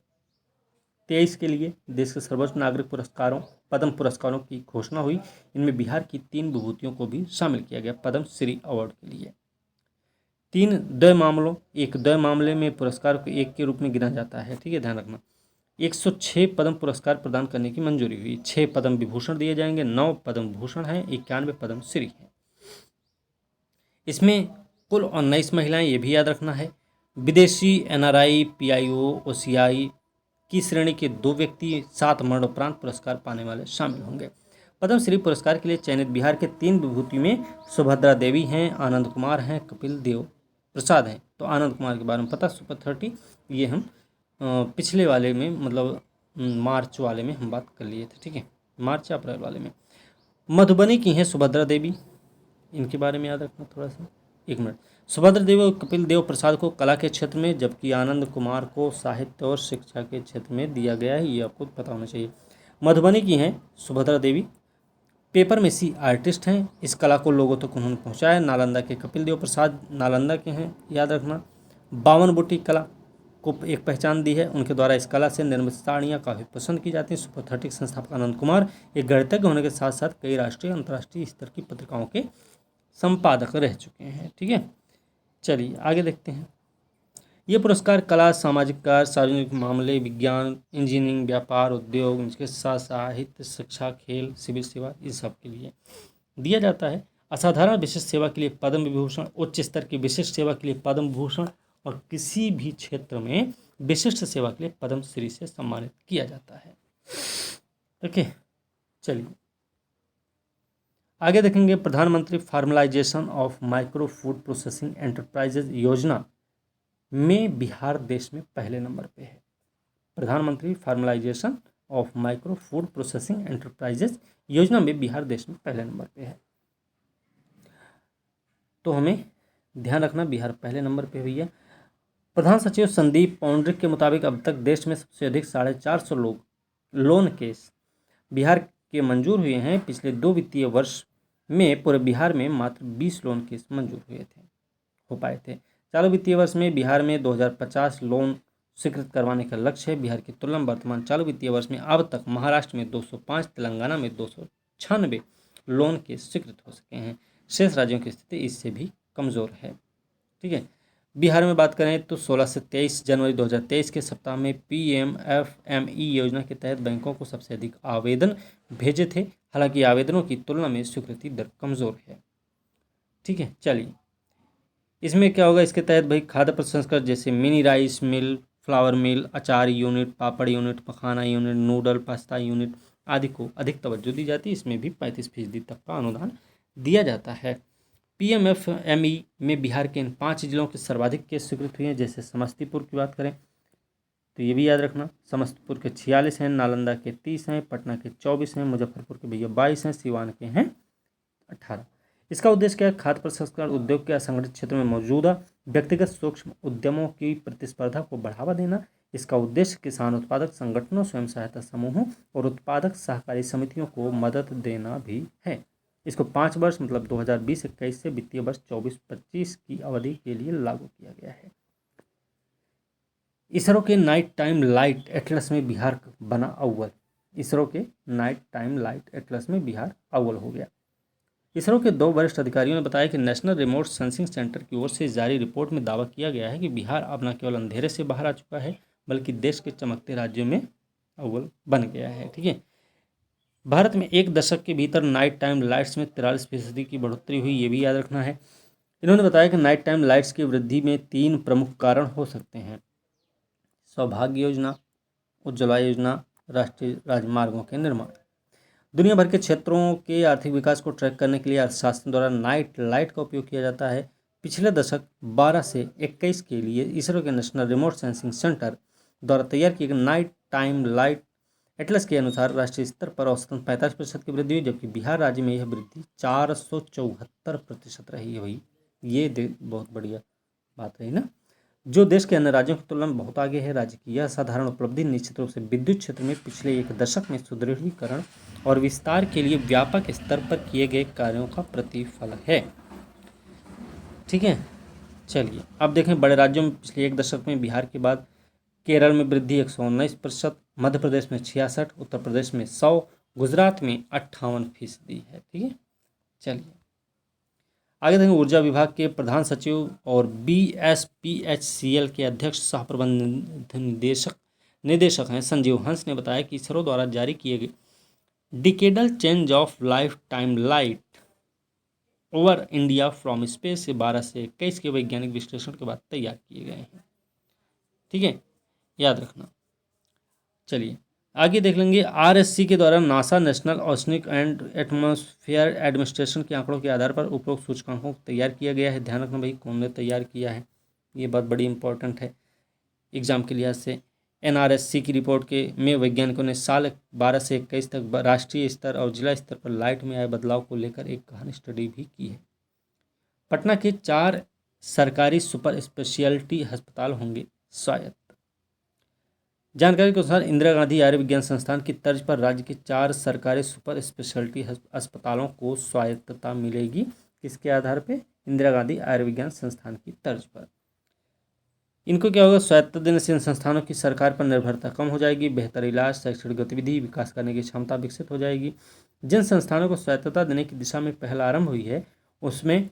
23 के लिए देश के सर्वोच्च नागरिक पुरस्कारों पद्म पुरस्कारों की घोषणा हुई। इनमें बिहार की 3 विभूतियों को भी शामिल किया गया पद्मश्री अवार्ड के लिए। 3 दय मामले में पुरस्कार को 1 के रूप में गिना जाता है। ठीक है, ध्यान रखना। 106 पद्म पुरस्कार प्रदान करने की मंजूरी हुई। 6 पद्म विभूषण दिए जाएंगे, 9 पद्म भूषण हैं, 91 पद्मश्री हैं। इसमें कुल 19 महिलाएं, ये भी याद रखना है। विदेशी NRI PIO OCI की श्रेणी के 2 व्यक्ति, 7 मरणोपरांत पुरस्कार पाने वाले शामिल होंगे। पद्मश्री पुरस्कार के लिए चयनित बिहार के 3 विभूति में सुभद्रा देवी हैं, आनंद कुमार हैं, कपिल देव प्रसाद हैं। तो आनंद कुमार के बारे में पता, सुपर 30, ये हम पिछले वाले में मतलब मार्च वाले में हम बात कर लिए थे। ठीक है, मार्च या अप्रैल वाले में। मधुबनी की हैं सुभद्रा देवी, इनके बारे में याद रखना थोड़ा सा, 1 मिनट। सुभद्रा देवी और कपिल देव प्रसाद को कला के क्षेत्र में, जबकि आनंद कुमार को साहित्य और शिक्षा के क्षेत्र में दिया गया है, ये आपको पता होना चाहिए। मधुबनी की हैं सुभद्रा देवी, पेपर में सी आर्टिस्ट हैं, इस कला को लोगों तक उन्होंने पहुंचाया। नालंदा के कपिल देव प्रसाद नालंदा के हैं, याद रखना। 52 बूटी कला को एक पहचान दी है, उनके द्वारा इस कला से निर्मित साड़ियाँ काफ़ी पसंद की जाती हैं। सुपर 30 संस्थापक आनंद कुमार एक गणितज्ञ होने के साथ साथ कई राष्ट्रीय अंतर्राष्ट्रीय स्तर की पत्रिकाओं के संपादक रह चुके हैं। ठीक है, चलिए आगे देखते हैं। ये पुरस्कार कला, सामाजिक कार्य, सार्वजनिक मामले, विज्ञान, इंजीनियरिंग, व्यापार, उद्योग, चिकित्सा, साहित्य, शिक्षा, खेल, सिविल सेवा, इन सब के लिए दिया जाता है। असाधारण विशिष्ट सेवा के लिए पद्म विभूषण, उच्च स्तर की विशिष्ट सेवा के लिए पद्म भूषण, और किसी भी क्षेत्र में विशिष्ट सेवा के लिए पद्मश्री से सम्मानित किया जाता है। ओके, चलिए आगे देखेंगे। प्रधानमंत्री formalisation of micro food processing enterprises योजना में बिहार देश में पहले नंबर पे है। प्रधानमंत्री formalisation of micro food processing enterprises योजना में बिहार देश में पहले नंबर पे है। तो हमें ध्यान रखना, बिहार पहले नंबर पे हुई है। प्रधान सचिव संदीप पौंड्रिक के मुताबिक अब तक देश में सबसे अधिक 450 लोन केस बिहार के मंजूर हुए हैं। पिछले 2 वित्तीय वर्ष में पूरे बिहार में मात्र 20 लोन केस मंजूर हो पाए थे। चालू वित्तीय वर्ष में बिहार में 2050 लोन स्वीकृत करवाने का लक्ष्य है। बिहार की तुलना में वर्तमान चालू वित्तीय वर्ष में अब तक महाराष्ट्र में 205, तेलंगाना में 296 लोन के स्वीकृत हो सके हैं। शेष राज्यों की स्थिति इससे भी कमज़ोर है। ठीक है, बिहार में बात करें तो 16 से 23 जनवरी 2023 के सप्ताह में PMFME योजना के तहत बैंकों को सबसे अधिक आवेदन भेजे थे। हालांकि आवेदनों की तुलना में स्वीकृति दर कमज़ोर है। ठीक है, चलिए इसमें क्या होगा। इसके तहत भाई खाद्य प्रसंस्करण जैसे मिनी राइस मिल, फ्लावर मिल, अचार यूनिट, पापड़ यूनिट, मखाना यूनिट, नूडल पास्ता यूनिट आदि को अधिक तवज्जो दी जाती है। इसमें भी 35% तक का अनुदान दिया जाता है। PMFME में बिहार के इन 5 जिलों के सर्वाधिक केस स्वीकृत हुए हैं। जैसे समस्तीपुर की बात करें तो ये भी याद रखना, समस्तीपुर के 46 हैं, नालंदा के 30 हैं, पटना के 24 हैं, मुजफ्फरपुर के भैया 22 हैं, सिवान के हैं 18। इसका उद्देश्य क्या है? खाद्य प्रसंस्करण उद्योग के असंगठित क्षेत्र में मौजूदा व्यक्तिगत सूक्ष्म उद्यमों की प्रतिस्पर्धा को बढ़ावा देना। इसका उद्देश्य किसान उत्पादक संगठनों, स्वयं सहायता समूहों और उत्पादक सहकारी समितियों को मदद देना भी है। इसको 5 वर्ष मतलब 2020-21 से वित्तीय वर्ष 24-25 की अवधि के लिए लागू किया गया है। इसरो के नाइट टाइम लाइट एटलस में बिहार बना अव्वल। इसरो के नाइट टाइम लाइट एटलस में बिहार अव्वल हो गया। इसरो के 2 वरिष्ठ अधिकारियों ने बताया कि नेशनल रिमोट सेंसिंग सेंटर की ओर से जारी रिपोर्ट में दावा किया गया है कि बिहार अब न केवल अंधेरे से बाहर आ चुका है बल्कि देश के चमकते राज्यों में अव्वल बन गया है। ठीक है, भारत में 1 दशक के भीतर नाइट टाइम लाइट्स में 43% की बढ़ोतरी हुई, ये भी याद रखना है। इन्होंने बताया कि नाइट टाइम लाइट्स की वृद्धि में 3 प्रमुख कारण हो सकते हैं: सौभाग्य योजना, उज्ज्वला योजना, राष्ट्रीय राजमार्गों के निर्माण। दुनिया भर के क्षेत्रों के आर्थिक विकास को ट्रैक करने के लिए अर्थशास्त्र द्वारा नाइट लाइट का उपयोग किया जाता है। पिछले दशक 12 से 21 के लिए इसरो के नेशनल रिमोट सेंसिंग सेंटर द्वारा तैयार किए गए नाइट टाइम लाइट एटलस के अनुसार राष्ट्रीय स्तर पर औसतन 45% की वृद्धि हुई, जबकि बिहार राज्य में यह वृद्धि 474% रही है। भाई ये बहुत बढ़िया बात रही ना, जो देश के अन्य राज्यों की तुलना में बहुत आगे है। राज्य की यह साधारण उपलब्धि निश्चित रूप से विद्युत क्षेत्र में पिछले 1 दशक में सुदृढ़ीकरण और विस्तार के लिए व्यापक स्तर पर किए गए कार्यों का प्रतिफल है। ठीक है, चलिए अब देखें बड़े राज्यों में पिछले 1 दशक में बिहार के बाद केरल में वृद्धि 119%, मध्य प्रदेश में 66%, उत्तर प्रदेश में 100%, गुजरात में 58% है। ठीक है, चलिए आगे देखें ऊर्जा विभाग के प्रधान सचिव और BSPHCL के अध्यक्ष सह प्रबंध निदेशक हैं संजीव हंस ने बताया कि इसरो द्वारा जारी किए गए decadal change of life time light over India from space के 12 से 21 के वैज्ञानिक विश्लेषण के बाद तैयार किए गए हैं। ठीक है, याद रखना। चलिए आगे देख लेंगे। RSC के द्वारा NASA national oceanic and atmosphere administration के आंकड़ों के आधार पर उपरोक्त सूचकांकों को तैयार किया गया है। ध्यान रखना भाई कौन ने तैयार किया है, ये बात बड़ी इंपॉर्टेंट है एग्जाम के लिहाज से। NRSC की रिपोर्ट के में वैज्ञानिकों ने साल 12 से 21 तक राष्ट्रीय स्तर और जिला स्तर पर लाइट में आए बदलाव को लेकर एक गहन स्टडी भी की है। पटना के 4 सरकारी सुपर स्पेशलिटी अस्पताल होंगे स्वायत्त। जानकारी के अनुसार इंदिरा गांधी आयुर्विज्ञान संस्थान की तर्ज पर राज्य के 4 सरकारी सुपर स्पेशलिटी अस्पतालों को स्वायत्तता मिलेगी। किसके आधार पे? इंदिरा गांधी आयुर्विज्ञान संस्थान की तर्ज पर। इनको क्या होगा? स्वायत्तता देने से इन संस्थानों की सरकार पर निर्भरता कम हो जाएगी, बेहतर इलाज, शैक्षणिक गतिविधि, विकास करने की क्षमता विकसित हो जाएगी। जिन संस्थानों को स्वायत्तता देने की दिशा में पहल आरंभ हुई है उसमें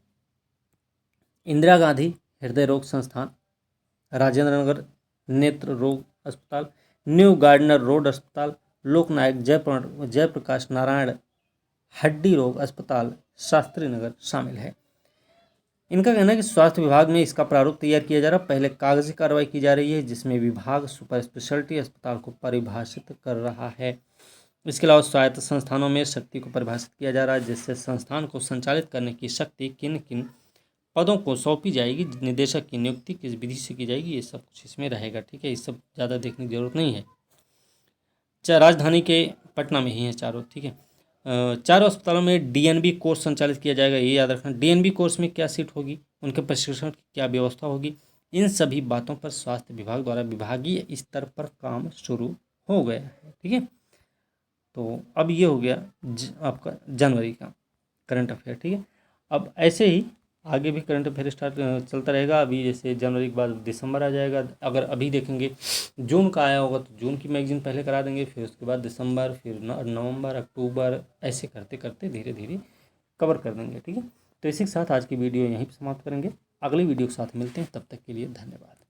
इंदिरा गांधी हृदय रोग संस्थान, राजेंद्र नगर नेत्र रोग अस्पताल, न्यू गार्डनर रोड अस्पताल, लोकनायक जयप्रकाश नारायण हड्डी रोग अस्पताल, शास्त्री नगर शामिल है। इनका कहना है कि स्वास्थ्य विभाग में इसका प्रारूप तैयार किया जा रहा है। पहले कागजी कार्रवाई की जा रही है जिसमें विभाग सुपर स्पेशलिटी अस्पताल को परिभाषित कर रहा है। इसके अलावा स्वायत्त संस्थानों में शक्ति को परिभाषित किया जा रहा है, जिससे संस्थान को संचालित करने की शक्ति किन किन पदों को सौंपी जाएगी, निदेशक की नियुक्ति किस विधि से की जाएगी, ये सब कुछ इसमें रहेगा। ठीक है, ये सब ज़्यादा देखने की जरूरत नहीं है। राजधानी के पटना में ही है चारों। ठीक है, चारों अस्पतालों में DNB कोर्स संचालित किया जाएगा, ये याद रखना। DNB कोर्स में क्या सीट होगी, उनके प्रशिक्षण की क्या व्यवस्था होगी, इन सभी बातों पर स्वास्थ्य विभाग द्वारा विभागीय स्तर पर काम शुरू हो गया है। ठीक है, तो अब ये हो गया आपका जनवरी का करंट अफेयर। ठीक है, अब ऐसे ही आगे भी करंट अफेयर स्टार्ट चलता रहेगा। अभी जैसे जनवरी के बाद दिसंबर आ जाएगा। अगर अभी देखेंगे जून का आया होगा तो जून की मैगजीन पहले करा देंगे, फिर उसके बाद दिसंबर, फिर नवंबर, अक्टूबर, ऐसे करते करते धीरे धीरे कवर कर देंगे। ठीक है, तो इसी के साथ आज की वीडियो यहीं पर समाप्त करेंगे। अगली वीडियो के साथ मिलते हैं, तब तक के लिए धन्यवाद।